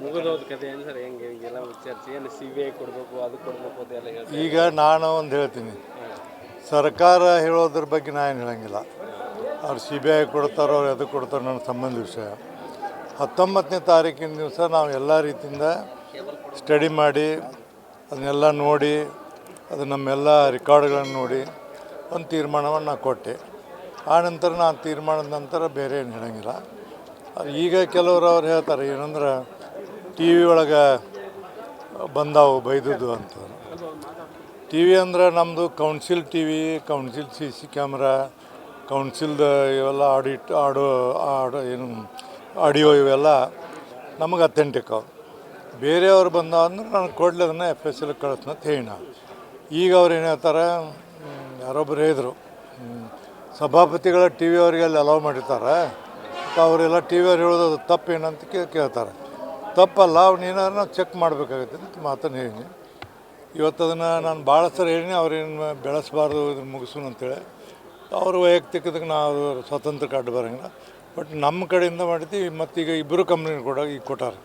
ಮುಗಿದೋದ ಕತೆ ಏನು ಸರ್ ಹೆಂಗೆ ಹಿಂಗೆಲ್ಲ ಚರ್ಚೆ ಏನು CBI ಕೊಡಬೇಕು ಅದು ಕೊಡಬೇಕು ಅದೆಲ್ಲ ಹೇಳ್ತಾರೆ. ಈಗ ನಾನು ಒಂದು ಹೇಳ್ತೀನಿ, ಸರ್ಕಾರ ಹೇಳೋದ್ರ ಬಗ್ಗೆ ನಾನು ಏನು ಹೇಳಂಗಿಲ್ಲ. ಅವ್ರು CBI ಕೊಡ್ತಾರೋ ಅವ್ರು ಎದಕ್ಕೆ ಕೊಡ್ತಾರೋ ನನ್ನ ಸಂಬಂಧ ವಿಷಯ. 19ನೇ ತಾರೀಕಿನ ದಿವಸ ನಾವು ಎಲ್ಲ ರೀತಿಯಿಂದ ಸ್ಟಡಿ ಮಾಡಿ ಅದನ್ನೆಲ್ಲ ನೋಡಿ ಅದು ನಮ್ಮೆಲ್ಲ ರೆಕಾರ್ಡ್ಗಳನ್ನು ನೋಡಿ ಒಂದು ತೀರ್ಮಾನವನ್ನು ನಾನು ಕೊಟ್ಟೆ. ಆ ನಂತರ ನಾನು ತೀರ್ಮಾನದ ನಂತರ ಬೇರೆ ಏನು ಹೇಳಂಗಿಲ್ಲ. ಈಗ ಕೆಲವರು ಅವ್ರು ಹೇಳ್ತಾರೆ ಏನಂದ್ರೆ TV ಒಳಗೆ ಬಂದಾವು ಬೈದದ್ದು ಅಂತ. TV ಅಂದ್ರೆ ನಮ್ಮದು council TV, council CC camera, ಕೌನ್ಸಿಲ್ದ ಇವೆಲ್ಲ ಏನು ಆಡಿಯೋ ಇವೆಲ್ಲ ನಮಗೆ ಅಥೆಂಟಿಕ್ ಅವು. ಬೇರೆಯವ್ರು ಬಂದಾವ ಅಂದ್ರೆ ನಾನು ಕೊಡಲಿ ಅದನ್ನು FSL ಕಳಿಸ್ನ ಅಂತ ಹೇಳಿ ನಾನು. ಈಗ ಅವ್ರು ಏನು ಹೇಳ್ತಾರೆ, ಯಾರೊಬ್ಬರು ಹೇಳಿದರು ಸಭಾಪತಿಗಳ TV ಅವರಿಗೆ ಅಲ್ಲಿ ಅಲೌ ಮಾಡಿರ್ತಾರೆ, ಅವರೆಲ್ಲ TV ಅವ್ರು ಹೇಳೋದು ಅದು ತಪ್ಪೇನಂತ ಕೇಳ್ತಾರೆ. ತಪ್ಪಲ್ಲ, ಅವ್ನೇನಾದ್ರು ನಾವು ಚೆಕ್ ಮಾಡಬೇಕಾಗುತ್ತೆ ಅಂತ ಮಾತನ್ನು ಹೇಳೀನಿ. ಇವತ್ತು ಅದನ್ನು ನಾನು ಭಾಳ ಸರಿ ಹೇಳೀನಿ, ಅವ್ರೇನು ಬೆಳೆಸಬಾರ್ದು ಇದನ್ನು ಮುಗಿಸೋಣ ಅಂತೇಳಿ. ಅವರು ವೈಯಕ್ತಿಕದಕ್ಕೆ ನಾವು ಸ್ವತಂತ್ರಕ್ಕೆ ಅಡ್ಡ ಬರೋಂಗಿಲ್ಲ. ಬಟ್ ನಮ್ಮ ಕಡೆಯಿಂದ ಮಾಡಿದ್ದೀವಿ. ಮತ್ತೀಗ ಇಬ್ಬರು ಕಂಪ್ನಿ ಕೂಡ ಈಗ ಕೊಟ್ಟಾರೆ.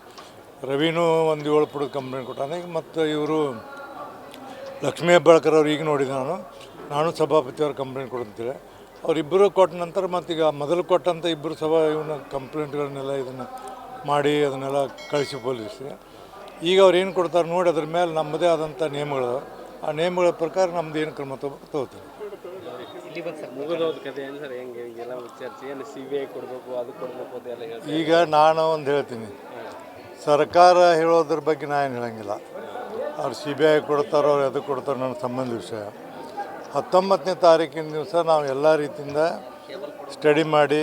ರವಿನೂ ಒಂದು 7 ಪುಟದ ಕಂಪ್ನಿ ಕೊಟ್ಟಾನೆ. ಈಗ ಮತ್ತು ಇವರು ಲಕ್ಷ್ಮೀ ಹೆಬ್ಬಾಳ್ಕರ್ ಅವ್ರು ಈಗ ನೋಡಿದೆ ನಾನು ಸಭಾಪತಿಯವ್ರ ಕಂಪ್ಲೇಂಟ್ ಕೊಡಂತೇಳಿ ಅವರಿಬ್ಬರು ಕೊಟ್ಟ ನಂತರ ಮತ್ತೀಗ ಮೊದಲು ಕೊಟ್ಟಂಥ ಇಬ್ಬರು ಇವನ್ನ ಕಂಪ್ಲೇಂಟ್ಗಳನ್ನೆಲ್ಲ ಇದನ್ನು ಮಾಡಿ ಅದನ್ನೆಲ್ಲ ಕಳಿಸಿ ಪೊಲೀಸ್ಗೆ. ಈಗ ಅವ್ರು ಏನು ಕೊಡ್ತಾರೆ ನೋಡಿ ಅದ್ರ ಮೇಲೆ ನಮ್ಮದೇ ಆದಂಥ ನಿಯಮಗಳು, ಆ ನಿಯಮಗಳ ಪ್ರಕಾರ ನಮ್ದು ಏನು ಕ್ರಮ ತಗೋತೀವಿ. ಮುಗಿದೋದ ಕತೆ ಏನು ಸರ್ ಹೆಂಗೆ ಹಿಂಗೆಲ್ಲ ಚರ್ಚೆ ಏನು CBI ಕೊಡಬೇಕು ಅದು ಕೊಡಬೇಕು ಅದೆಲ್ಲ ಹೇಳ್ತಾರೆ. ಈಗ ನಾನು ಒಂದು ಹೇಳ್ತೀನಿ, ಸರ್ಕಾರ ಹೇಳೋದ್ರ ಬಗ್ಗೆ ನಾನು ಏನು ಹೇಳಂಗಿಲ್ಲ. ಅವ್ರು CBI ಕೊಡ್ತಾರೋ ಅವ್ರು ಎದಕ್ಕೆ ಕೊಡ್ತಾರೋ ನನ್ನ ಸಂಬಂಧ ವಿಷಯ. 19ನೇ ತಾರೀಕಿನ ದಿವಸ ನಾವು ಎಲ್ಲ ರೀತಿಯಿಂದ ಸ್ಟಡಿ ಮಾಡಿ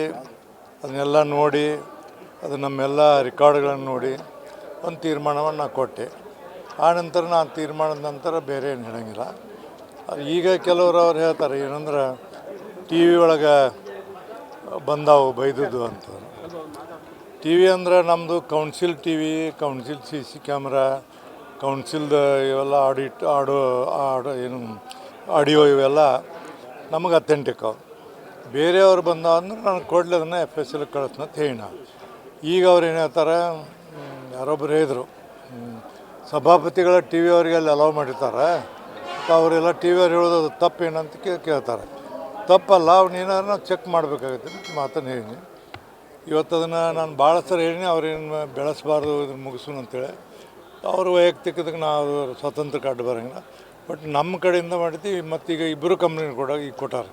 ಅದನ್ನೆಲ್ಲ ನೋಡಿ ಅದು ನಮ್ಮೆಲ್ಲ ರೆಕಾರ್ಡ್ಗಳನ್ನು ನೋಡಿ ಒಂದು ತೀರ್ಮಾನವನ್ನು ನಾನು ಕೊಟ್ಟೆ. ಆ ನಂತರ ನಾನು ತೀರ್ಮಾನದ ನಂತರ ಬೇರೆ ಏನು ಹೇಳಂಗಿಲ್ಲ. ಈಗ ಕೆಲವರು ಅವ್ರು ಹೇಳ್ತಾರೆ ಏನಂದ್ರೆ TV ಒಳಗೆ ಬಂದಾವು ಬೈದದ್ದು ಅಂತ. TV ಅಂದ್ರೆ ನಮ್ಮದು council TV, council CC camera, ಕೌನ್ಸಿಲ್ದ ಇವೆಲ್ಲ ಏನು ಆಡಿಯೋ ಇವೆಲ್ಲ ನಮಗೆ ಅಥೆಂಟಿಕ್ ಅವು. ಬೇರೆಯವ್ರು ಬಂದಾವ ಅಂದ್ರೆ ನಾನು ಕೊಡಲಿ ಅದನ್ನು FSL ಕಳಿಸ್ನ ಅಂತ ಹೇಳಿ ನಾನು. ಈಗ ಅವ್ರು ಏನು ಹೇಳ್ತಾರೆ, ಯಾರೊಬ್ಬರು ಹೇಳಿದರು ಸಭಾಪತಿಗಳ TV ಅವರಿಗೆ ಅಲ್ಲಿ ಅಲೌ ಮಾಡಿರ್ತಾರೆ, ಅವರೆಲ್ಲ TV ಅವ್ರು ಹೇಳೋದು ಅದು ತಪ್ಪೇನಂತ ಕೇಳ್ತಾರೆ. ತಪ್ಪಲ್ಲ, ಅವ್ನೇನಾದ್ರು ನಾವು ಚೆಕ್ ಮಾಡಬೇಕಾಗುತ್ತೆ ಅಂತ ಮಾತನ್ನು ಹೇಳೀನಿ. ಇವತ್ತು ಅದನ್ನು ನಾನು ಭಾಳ ಸರಿ ಹೇಳೀನಿ, ಅವ್ರೇನು ಬೆಳೆಸಬಾರ್ದು ಇದನ್ನು ಮುಗಿಸೋಣ ಅಂತೇಳಿ. ಅವರು ವೈಯಕ್ತಿಕದಕ್ಕೆ ನಾವು ಸ್ವತಂತ್ರಕ್ಕೆ ಅಡ್ಡ ಬರೋಂಗಿಲ್ಲ. ಬಟ್ ನಮ್ಮ ಕಡೆಯಿಂದ ಮಾಡಿದ್ದೀವಿ. ಮತ್ತೀಗ ಇಬ್ಬರು ಕಂಪ್ನಿ ಕೂಡ ಈಗ ಕೊಟ್ಟಾರೆ.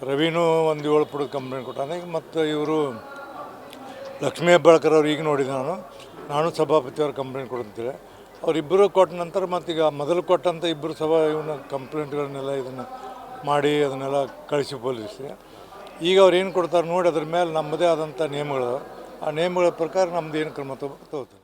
ರವಿನೂ ಒಂದು 7 ಪುಟದ ಕಂಪ್ನಿ ಕೊಟ್ಟಾನೆ. ಈಗ ಮತ್ತು ಇವರು ಲಕ್ಷ್ಮೀ ಹೆಬ್ಬಾಳ್ಕರ್ ಅವ್ರು ಈಗ ನೋಡಿದೆ ನಾನು ಸಭಾಪತಿಯವ್ರ ಕಂಪ್ಲೇಂಟ್ ಕೊಡಂತೇಳಿ ಅವರಿಬ್ಬರು ಕೊಟ್ಟ ನಂತರ ಮತ್ತೀಗ ಮೊದಲು ಕೊಟ್ಟಂಥ ಇಬ್ಬರು ಇವನ್ನ ಕಂಪ್ಲೇಂಟ್ಗಳನ್ನೆಲ್ಲ ಇದನ್ನು ಮಾಡಿ ಅದನ್ನೆಲ್ಲ ಕಳಿಸಿ ಪೊಲೀಸ್ಗೆ. ಈಗ ಅವ್ರು ಏನು ಕೊಡ್ತಾರೆ ನೋಡಿ ಅದ್ರ ಮೇಲೆ ನಮ್ಮದೇ ಆದಂಥ ನಿಯಮಗಳು, ಆ ನಿಯಮಗಳ ಪ್ರಕಾರ ನಮ್ಮದು ಏನು ಕ್ರಮ ತಗೋತೀವಿ.